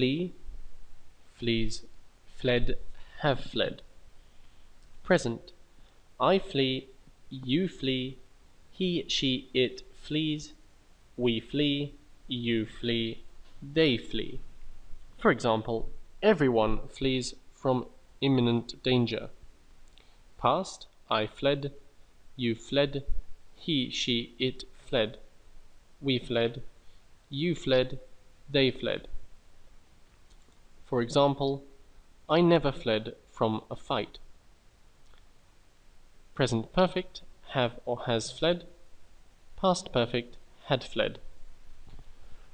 flee, flees, fled, have fled. Present. I flee, you flee, he, she, it flees, we flee, you flee, they flee. For example, everyone flees from imminent danger. Past. I fled, you fled, he, she, it fled, we fled, you fled, they fled. For example, I never fled from a fight. Present perfect, have or has fled. Past perfect, had fled.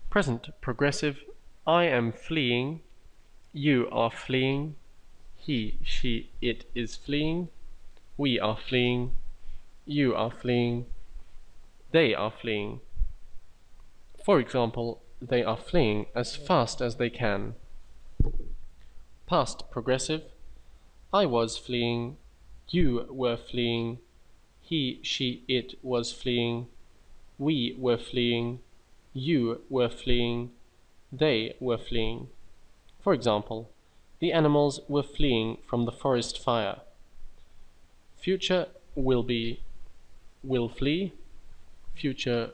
Present progressive, I am fleeing, you are fleeing, he, she, it is fleeing, we are fleeing, you are fleeing, they are fleeing. For example, they are fleeing as fast as they can. Past progressive, I was fleeing, you were fleeing, he, she, it was fleeing, we were fleeing, you were fleeing, they were fleeing. For example, the animals were fleeing from the forest fire. Future will be, will flee. Future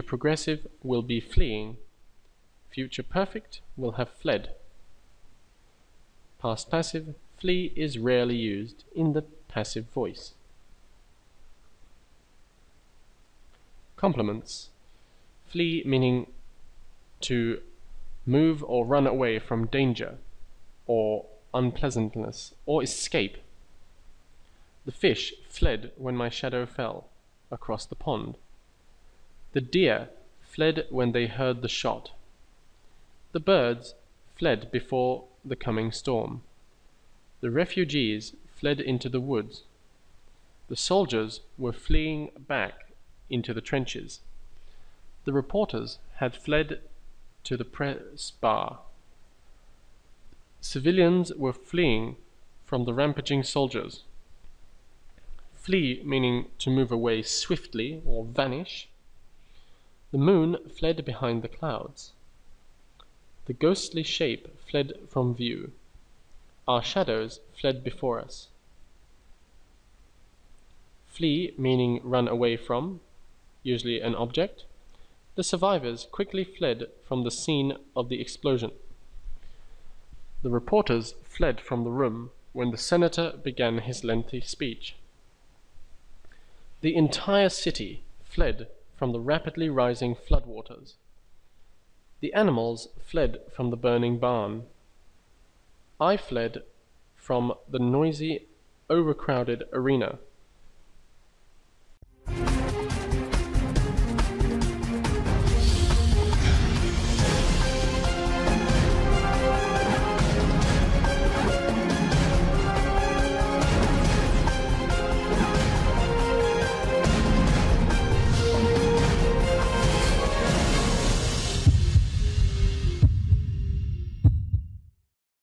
progressive will be fleeing. Future perfect will have fled. Past passive, flee is rarely used in the passive voice. Complements. Flee meaning to move or run away from danger or unpleasantness or escape. The fish fled when my shadow fell across the pond. The deer fled when they heard the shot. The birds fled before the coming storm. The refugees fled into the woods. The soldiers were fleeing back into the trenches. The reporters had fled to the press bar. Civilians were fleeing from the rampaging soldiers. Flee meaning to move away swiftly or vanish. The moon fled behind the clouds. The ghostly shape fled from view. Our shadows fled before us. Flee meaning run away from, usually an object. The survivors quickly fled from the scene of the explosion. The reporters fled from the room when the senator began his lengthy speech. The entire city fled from the rapidly rising floodwaters. The animals fled from the burning barn. I fled from the noisy, overcrowded arena.